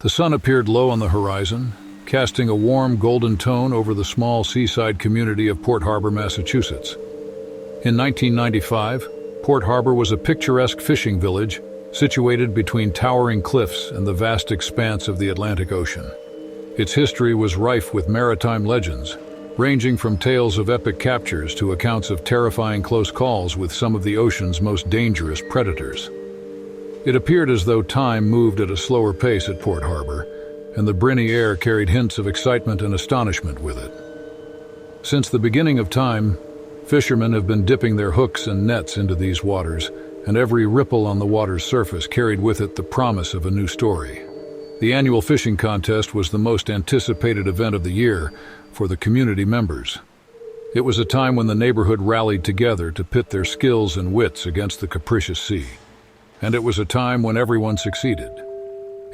The sun appeared low on the horizon, casting a warm golden tone over the small seaside community of Port Harbor, Massachusetts. In 1995, Port Harbor was a picturesque fishing village situated between towering cliffs and the vast expanse of the Atlantic Ocean. Its history was rife with maritime legends, ranging from tales of epic captures to accounts of terrifying close calls with some of the ocean's most dangerous predators. It appeared as though time moved at a slower pace at Port Harbor, and the briny air carried hints of excitement and astonishment with it. Since the beginning of time, fishermen have been dipping their hooks and nets into these waters, and every ripple on the water's surface carried with it the promise of a new story. The annual fishing contest was the most anticipated event of the year for the community members. It was a time when the neighborhood rallied together to pit their skills and wits against the capricious sea. And it was a time when everyone succeeded.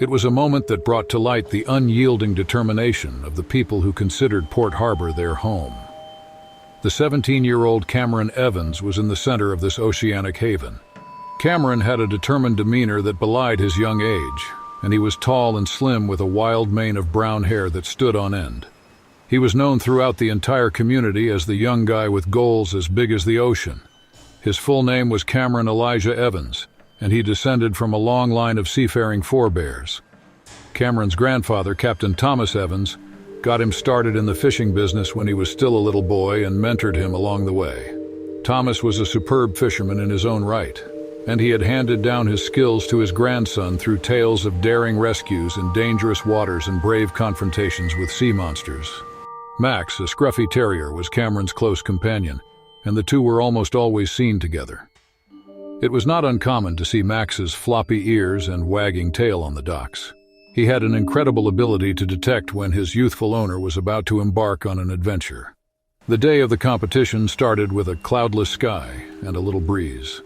It was a moment that brought to light the unyielding determination of the people who considered Port Harbor their home. The 17-year-old Cameron Evans was in the center of this oceanic haven. Cameron had a determined demeanor that belied his young age, and he was tall and slim with a wild mane of brown hair that stood on end. He was known throughout the entire community as the young guy with goals as big as the ocean. His full name was Cameron Elijah Evans, and he descended from a long line of seafaring forebears. Cameron's grandfather, Captain Thomas Evans, got him started in the fishing business when he was still a little boy and mentored him along the way. Thomas was a superb fisherman in his own right, and he had handed down his skills to his grandson through tales of daring rescues in dangerous waters and brave confrontations with sea monsters. Max, a scruffy terrier, was Cameron's close companion, and the two were almost always seen together. It was not uncommon to see Max's floppy ears and wagging tail on the docks. He had an incredible ability to detect when his youthful owner was about to embark on an adventure. The day of the competition started with a cloudless sky and a little breeze.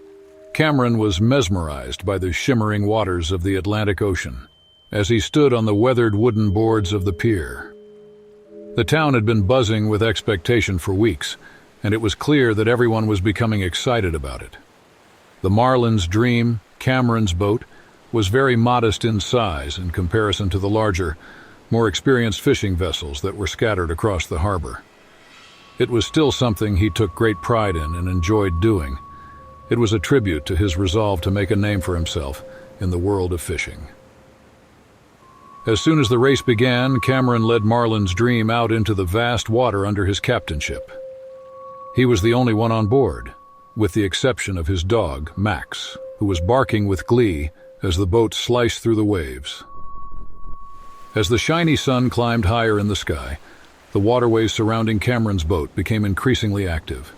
Cameron was mesmerized by the shimmering waters of the Atlantic Ocean as he stood on the weathered wooden boards of the pier. The town had been buzzing with expectation for weeks, and it was clear that everyone was becoming excited about it. The Marlin's Dream, Cameron's boat, was very modest in size in comparison to the larger, more experienced fishing vessels that were scattered across the harbor. It was still something he took great pride in and enjoyed doing. It was a tribute to his resolve to make a name for himself in the world of fishing. As soon as the race began, Cameron led Marlin's Dream out into the vast water under his captainship. He was the only one on board, with the exception of his dog, Max, who was barking with glee as the boat sliced through the waves. As the shiny sun climbed higher in the sky, the waterways surrounding Cameron's boat became increasingly active.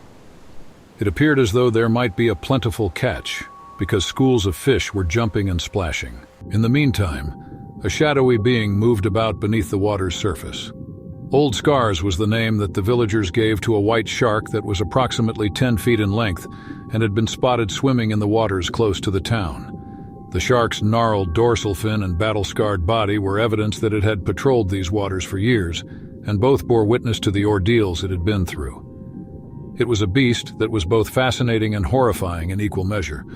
It appeared as though there might be a plentiful catch, because schools of fish were jumping and splashing. In the meantime, a shadowy being moved about beneath the water's surface. Old Scars was the name that the villagers gave to a white shark that was approximately 10 feet in length and had been spotted swimming in the waters close to the town. The shark's gnarled dorsal fin and battle-scarred body were evidence that it had patrolled these waters for years, and both bore witness to the ordeals it had been through. It was a beast that was both fascinating and horrifying in equal measure.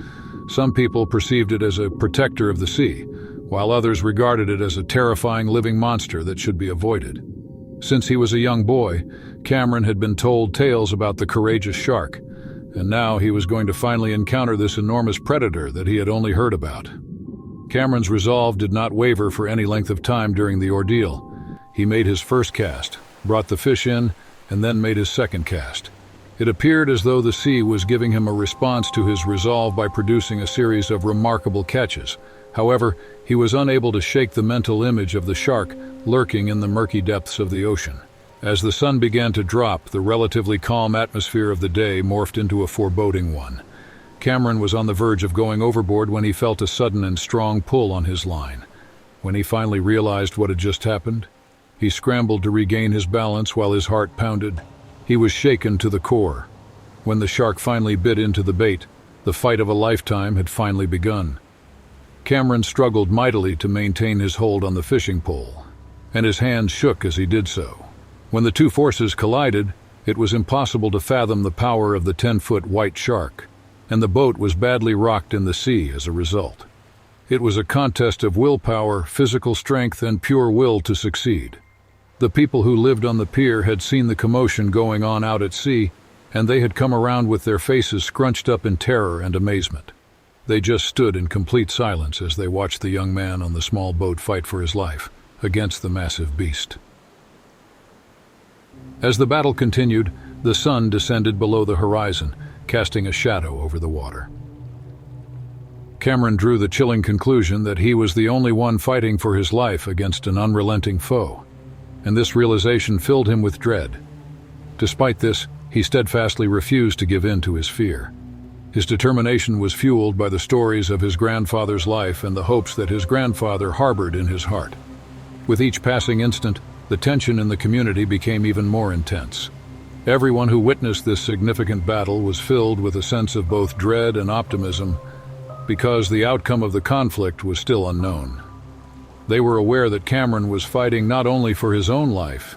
Some people perceived it as a protector of the sea, while others regarded it as a terrifying living monster that should be avoided. Since he was a young boy, Cameron had been told tales about the courageous shark, and now he was going to finally encounter this enormous predator that he had only heard about. Cameron's resolve did not waver for any length of time during the ordeal. He made his first cast, brought the fish in, and then made his second cast. It appeared as though the sea was giving him a response to his resolve by producing a series of remarkable catches. However, he was unable to shake the mental image of the shark lurking in the murky depths of the ocean. As the sun began to drop, the relatively calm atmosphere of the day morphed into a foreboding one. Cameron was on the verge of going overboard when he felt a sudden and strong pull on his line. When he finally realized what had just happened, he scrambled to regain his balance while his heart pounded. He was shaken to the core. When the shark finally bit into the bait, the fight of a lifetime had finally begun. Cameron struggled mightily to maintain his hold on the fishing pole, and his hands shook as he did so. When the two forces collided, it was impossible to fathom the power of the 10-foot white shark, and the boat was badly rocked in the sea as a result. It was a contest of willpower, physical strength, and pure will to succeed. The people who lived on the pier had seen the commotion going on out at sea, and they had come around with their faces scrunched up in terror and amazement. They just stood in complete silence as they watched the young man on the small boat fight for his life against the massive beast. As the battle continued, the sun descended below the horizon, casting a shadow over the water. Cameron drew the chilling conclusion that he was the only one fighting for his life against an unrelenting foe, and this realization filled him with dread. Despite this, he steadfastly refused to give in to his fear. His determination was fueled by the stories of his grandfather's life and the hopes that his grandfather harbored in his heart. With each passing instant, the tension in the community became even more intense. Everyone who witnessed this significant battle was filled with a sense of both dread and optimism, because the outcome of the conflict was still unknown. They were aware that Cameron was fighting not only for his own life,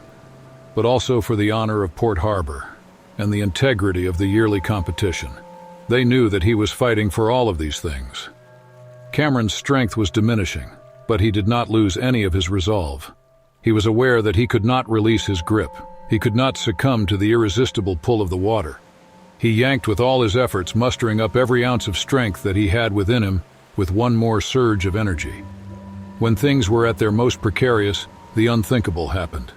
but also for the honor of Port Harbor and the integrity of the yearly competition. They knew that he was fighting for all of these things. Cameron's strength was diminishing, but he did not lose any of his resolve. He was aware that he could not release his grip. He could not succumb to the irresistible pull of the water. He yanked with all his efforts, mustering up every ounce of strength that he had within him with one more surge of energy. When things were at their most precarious, the unthinkable happened.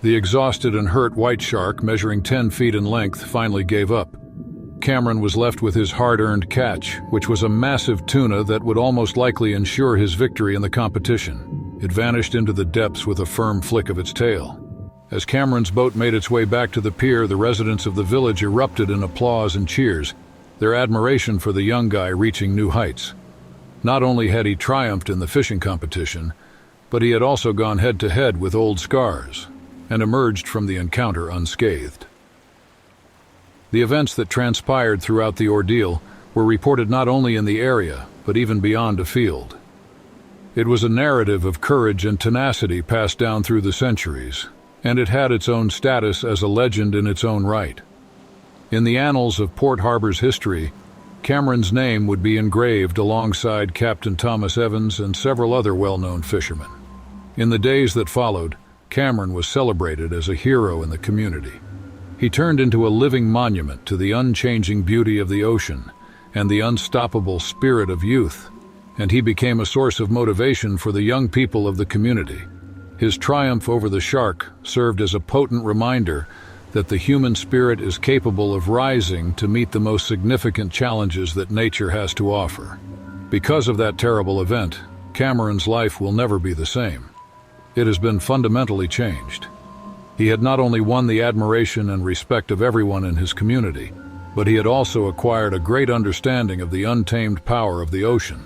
The exhausted and hurt white shark, measuring 10 feet in length, finally gave up. Cameron was left with his hard-earned catch, which was a massive tuna that would almost likely ensure his victory in the competition. It vanished into the depths with a firm flick of its tail. As Cameron's boat made its way back to the pier, the residents of the village erupted in applause and cheers, their admiration for the young guy reaching new heights. Not only had he triumphed in the fishing competition, but he had also gone head-to-head with old scars and emerged from the encounter unscathed. The events that transpired throughout the ordeal were reported not only in the area, but even beyond a field. It was a narrative of courage and tenacity passed down through the centuries, and it had its own status as a legend in its own right. In the annals of Port Harbor's history, Cameron's name would be engraved alongside Captain Thomas Evans and several other well-known fishermen. In the days that followed, Cameron was celebrated as a hero in the community. He turned into a living monument to the unchanging beauty of the ocean and the unstoppable spirit of youth, and he became a source of motivation for the young people of the community. His triumph over the shark served as a potent reminder that the human spirit is capable of rising to meet the most significant challenges that nature has to offer. Because of that terrible event, Cameron's life will never be the same. It has been fundamentally changed. He had not only won the admiration and respect of everyone in his community, but he had also acquired a great understanding of the untamed power of the ocean.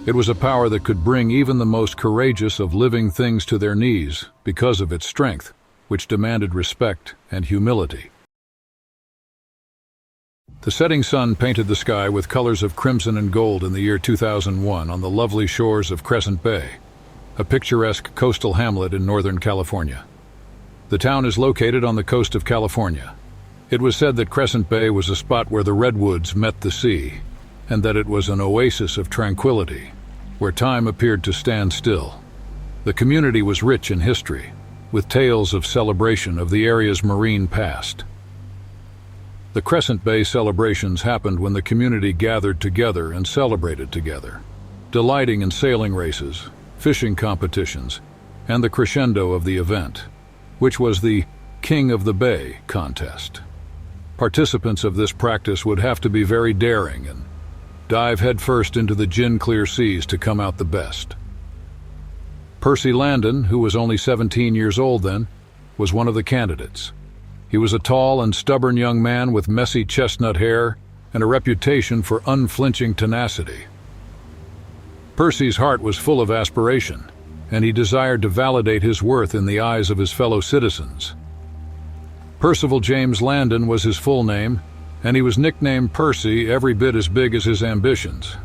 It was a power that could bring even the most courageous of living things to their knees because of its strength, which demanded respect and humility. The setting sun painted the sky with colors of crimson and gold in the year 2001 on the lovely shores of Crescent Bay, a picturesque coastal hamlet in Northern California. The town is located on the coast of California. It was said that Crescent Bay was a spot where the redwoods met the sea, and that it was an oasis of tranquility, where time appeared to stand still. The community was rich in history, with tales of celebration of the area's marine past. The Crescent Bay celebrations happened when the community gathered together and celebrated together, delighting in sailing races, fishing competitions, and the crescendo of the event, which was the King of the Bay contest. Participants of this practice would have to be very daring and dive headfirst into the gin-clear seas to come out the best. Percy Landon, who was only 17 years old then, was one of the candidates. He was a tall and stubborn young man with messy chestnut hair and a reputation for unflinching tenacity. Percy's heart was full of aspiration, and he desired to validate his worth in the eyes of his fellow citizens. Percival James Landon was his full name, and he was nicknamed Percy every bit as big as his ambitions.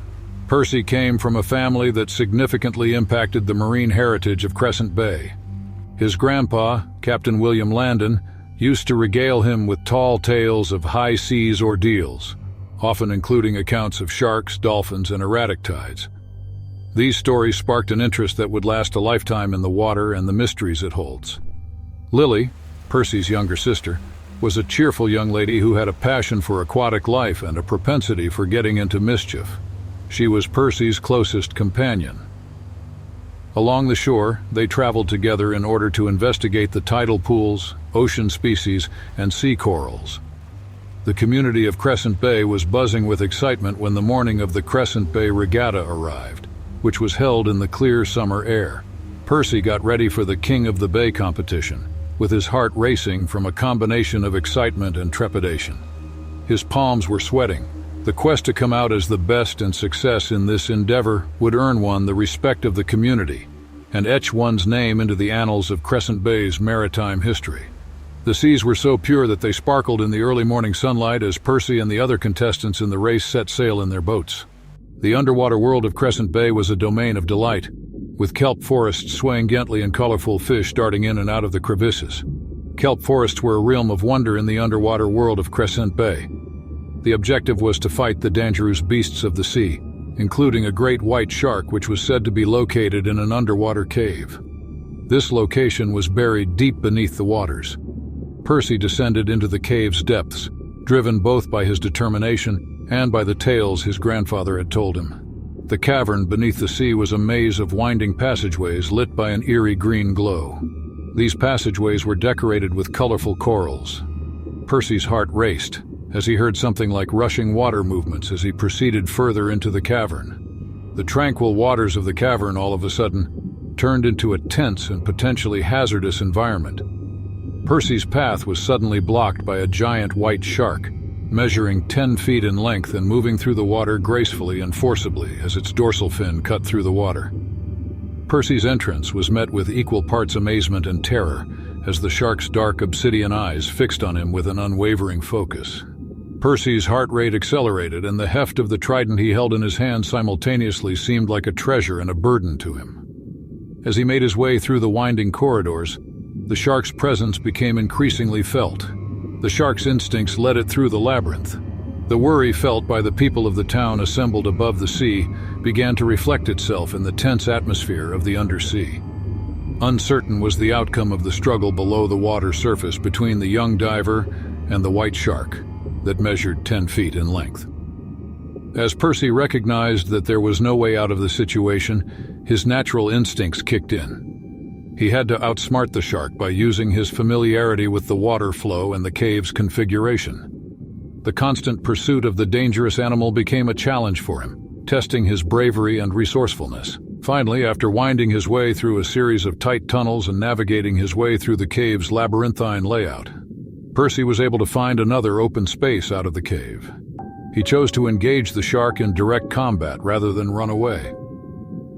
Percy came from a family that significantly impacted the marine heritage of Crescent Bay. His grandpa, Captain William Landon, used to regale him with tall tales of high seas ordeals, often including accounts of sharks, dolphins, and erratic tides. These stories sparked an interest that would last a lifetime in the water and the mysteries it holds. Lily, Percy's younger sister, was a cheerful young lady who had a passion for aquatic life and a propensity for getting into mischief. She was Percy's closest companion. Along the shore, they traveled together in order to investigate the tidal pools, ocean species, and sea corals. The community of Crescent Bay was buzzing with excitement when the morning of the Crescent Bay Regatta arrived, which was held in the clear summer air. Percy got ready for the King of the Bay competition, with his heart racing from a combination of excitement and trepidation. His palms were sweating. The quest to come out as the best and success in this endeavor would earn one the respect of the community and etch one's name into the annals of Crescent Bay's maritime history. The seas were so pure that they sparkled in the early morning sunlight as Percy and the other contestants in the race set sail in their boats. The underwater world of Crescent Bay was a domain of delight, with kelp forests swaying gently and colorful fish darting in and out of the crevices. Kelp forests were a realm of wonder in the underwater world of Crescent Bay. The objective was to fight the dangerous beasts of the sea, including a great white shark which was said to be located in an underwater cave. This location was buried deep beneath the waters. Percy descended into the cave's depths, driven both by his determination and by the tales his grandfather had told him. The cavern beneath the sea was a maze of winding passageways lit by an eerie green glow. These passageways were decorated with colorful corals. Percy's heart raced as he heard something like rushing water movements as he proceeded further into the cavern. The tranquil waters of the cavern all of a sudden turned into a tense and potentially hazardous environment. Percy's path was suddenly blocked by a giant white shark, measuring 10 feet in length and moving through the water gracefully and forcibly as its dorsal fin cut through the water. Percy's entrance was met with equal parts amazement and terror as the shark's dark obsidian eyes fixed on him with an unwavering focus. Percy's heart rate accelerated, and the heft of the trident he held in his hand simultaneously seemed like a treasure and a burden to him. As he made his way through the winding corridors, the shark's presence became increasingly felt. The shark's instincts led it through the labyrinth. The worry felt by the people of the town assembled above the sea began to reflect itself in the tense atmosphere of the undersea. Uncertain was the outcome of the struggle below the water surface between the young diver and the white shark that measured 10 feet in length. As Percy recognized that there was no way out of the situation, his natural instincts kicked in. He had to outsmart the shark by using his familiarity with the water flow and the cave's configuration. The constant pursuit of the dangerous animal became a challenge for him, testing his bravery and resourcefulness. Finally, after winding his way through a series of tight tunnels and navigating his way through the cave's labyrinthine layout, Percy was able to find another open space out of the cave. He chose to engage the shark in direct combat rather than run away.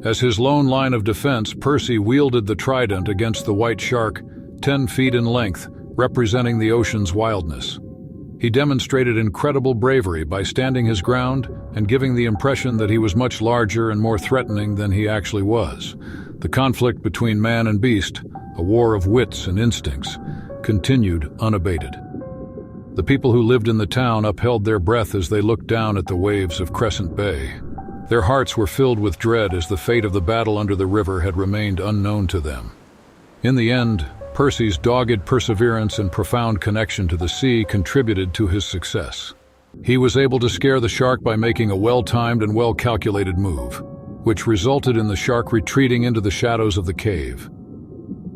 As his lone line of defense, Percy wielded the trident against the white shark, 10 feet in length, representing the ocean's wildness. He demonstrated incredible bravery by standing his ground and giving the impression that he was much larger and more threatening than he actually was. The conflict between man and beast, a war of wits and instincts, continued unabated. The people who lived in the town upheld their breath as they looked down at the waves of Crescent Bay. Their hearts were filled with dread as the fate of the battle under the river had remained unknown to them. In the end, Percy's dogged perseverance and profound connection to the sea contributed to his success. He was able to scare the shark by making a well-timed and well-calculated move, which resulted in the shark retreating into the shadows of the cave.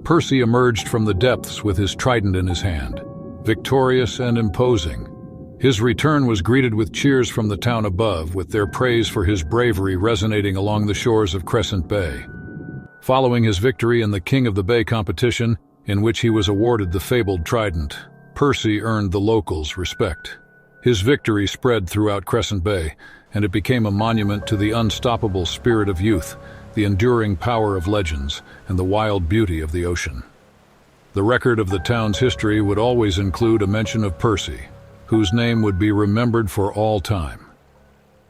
Percy emerged from the depths with his trident in his hand, victorious and imposing. His return was greeted with cheers from the town above, with their praise for his bravery resonating along the shores of Crescent Bay. Following his victory in the King of the Bay competition, in which he was awarded the fabled trident, Percy earned the locals' respect. His victory spread throughout Crescent Bay, and it became a monument to the unstoppable spirit of youth, the enduring power of legends, and the wild beauty of the ocean. The record of the town's history would always include a mention of Percy, whose name would be remembered for all time.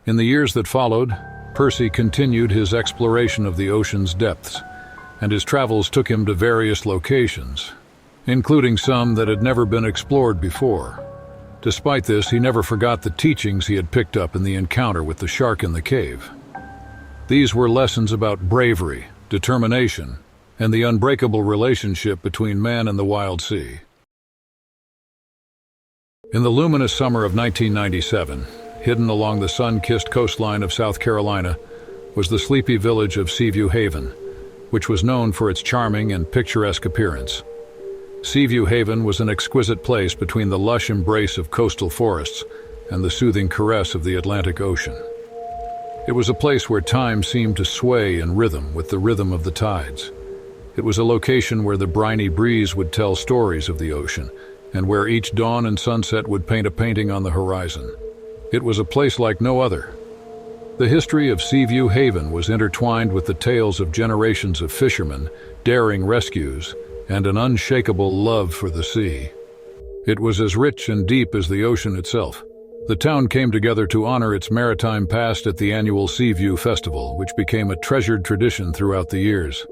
In the years that followed, Percy continued his exploration of the ocean's depths, and his travels took him to various locations, including some that had never been explored before. Despite this, he never forgot the teachings he had picked up in the encounter with the shark in the cave. These were lessons about bravery, determination, and the unbreakable relationship between man and the wild sea. In the luminous summer of 1997, hidden along the sun-kissed coastline of South Carolina, was the sleepy village of Seaview Haven, which was known for its charming and picturesque appearance. Seaview Haven was an exquisite place between the lush embrace of coastal forests and the soothing caress of the Atlantic Ocean. It was a place where time seemed to sway in rhythm with the rhythm of the tides. It was a location where the briny breeze would tell stories of the ocean, and where each dawn and sunset would paint a painting on the horizon. It was a place like no other. The history of Seaview Haven was intertwined with the tales of generations of fishermen, daring rescues, and an unshakable love for the sea. It was as rich and deep as the ocean itself. The town came together to honor its maritime past at the annual Seaview Festival, which became a treasured tradition throughout the years.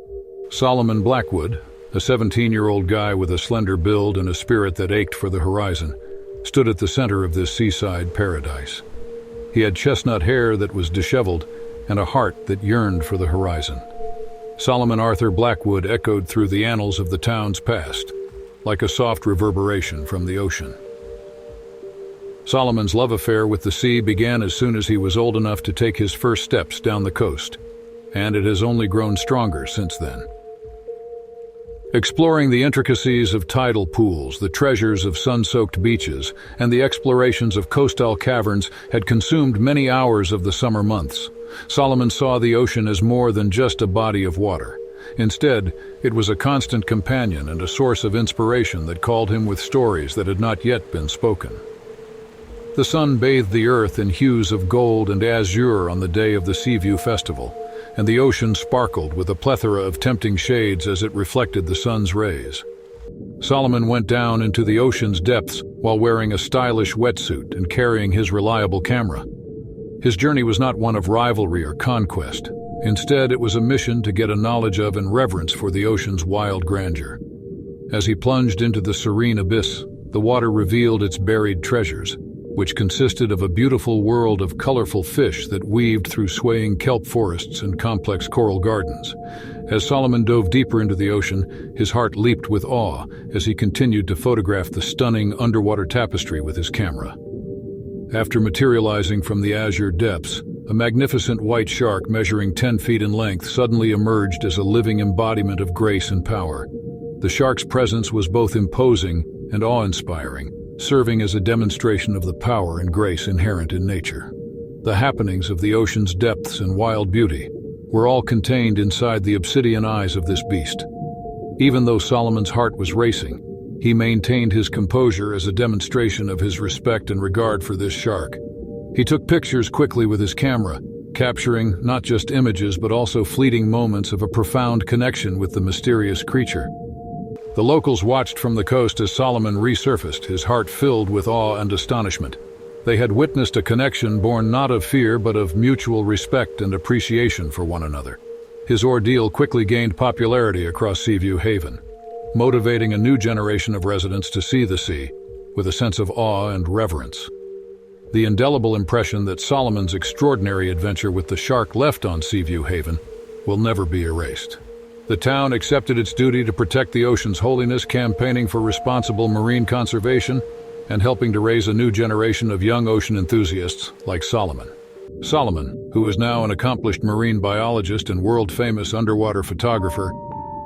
Solomon Blackwood, a 17-year-old guy with a slender build and a spirit that ached for the horizon, stood at the center of this seaside paradise. He had chestnut hair that was disheveled and a heart that yearned for the horizon. Solomon Arthur Blackwood echoed through the annals of the town's past, like a soft reverberation from the ocean. Solomon's love affair with the sea began as soon as he was old enough to take his first steps down the coast, and it has only grown stronger since then. Exploring the intricacies of tidal pools, the treasures of sun-soaked beaches, and the explorations of coastal caverns had consumed many hours of the summer months. Solomon saw the ocean as more than just a body of water. Instead, it was a constant companion and a source of inspiration that called him with stories that had not yet been spoken. The sun bathed the earth in hues of gold and azure on the day of the Seaview Festival, and the ocean sparkled with a plethora of tempting shades as it reflected the sun's rays. Solomon went down into the ocean's depths while wearing a stylish wetsuit and carrying his reliable camera. His journey was not one of rivalry or conquest. Instead, it was a mission to get a knowledge of and reverence for the ocean's wild grandeur. As he plunged into the serene abyss, the water revealed its buried treasures, which consisted of a beautiful world of colorful fish that weaved through swaying kelp forests and complex coral gardens. As Solomon dove deeper into the ocean, his heart leaped with awe as he continued to photograph the stunning underwater tapestry with his camera. After materializing from the azure depths, a magnificent white shark measuring 10 feet in length suddenly emerged as a living embodiment of grace and power. The shark's presence was both imposing and awe-inspiring, serving as a demonstration of the power and grace inherent in nature. The happenings of the ocean's depths and wild beauty were all contained inside the obsidian eyes of this beast. Even though Solomon's heart was racing, he maintained his composure as a demonstration of his respect and regard for this shark. He took pictures quickly with his camera, capturing not just images but also fleeting moments of a profound connection with the mysterious creature. The locals watched from the coast as Solomon resurfaced, his heart filled with awe and astonishment. They had witnessed a connection born not of fear but of mutual respect and appreciation for one another. His ordeal quickly gained popularity across Seaview Haven, motivating a new generation of residents to see the sea with a sense of awe and reverence. The indelible impression that Solomon's extraordinary adventure with the shark left on Seaview Haven will never be erased. The town accepted its duty to protect the ocean's holiness, campaigning for responsible marine conservation and helping to raise a new generation of young ocean enthusiasts like Solomon. Solomon, who is now an accomplished marine biologist and world-famous underwater photographer,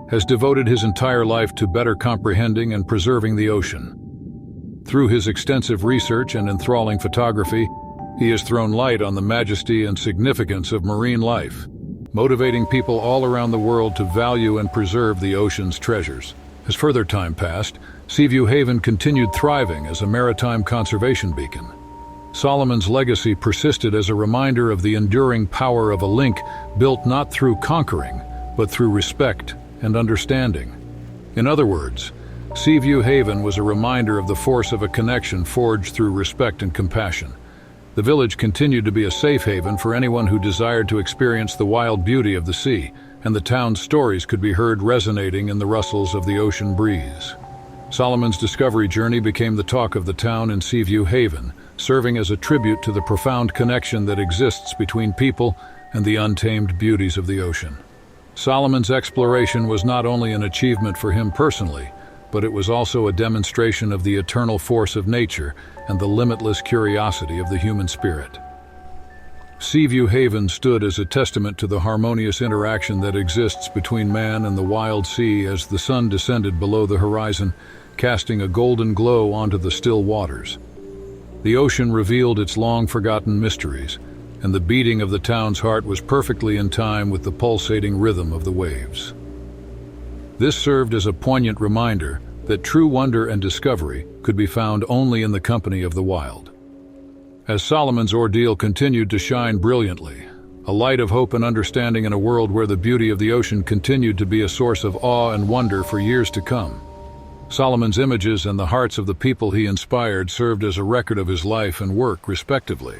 has devoted his entire life to better comprehending and preserving the ocean. Through his extensive research and enthralling photography, he has thrown light on the majesty and significance of marine life, motivating people all around the world to value and preserve the ocean's treasures. As further time passed, Seaview Haven continued thriving as a maritime conservation beacon. Solomon's legacy persisted as a reminder of the enduring power of a link built not through conquering, but through respect and understanding. In other words, Seaview Haven was a reminder of the force of a connection forged through respect and compassion. The village continued to be a safe haven for anyone who desired to experience the wild beauty of the sea, and the town's stories could be heard resonating in the rustles of the ocean breeze. Solomon's discovery journey became the talk of the town in Seaview Haven, serving as a tribute to the profound connection that exists between people and the untamed beauties of the ocean. Solomon's exploration was not only an achievement for him personally, but it was also a demonstration of the eternal force of nature and the limitless curiosity of the human spirit. Seaview Haven stood as a testament to the harmonious interaction that exists between man and the wild sea as the sun descended below the horizon, casting a golden glow onto the still waters. The ocean revealed its long-forgotten mysteries, and the beating of the town's heart was perfectly in time with the pulsating rhythm of the waves. This served as a poignant reminder that true wonder and discovery could be found only in the company of the wild. As Solomon's ordeal continued to shine brilliantly, a light of hope and understanding in a world where the beauty of the ocean continued to be a source of awe and wonder for years to come. Solomon's images and the hearts of the people he inspired served as a record of his life and work, respectively.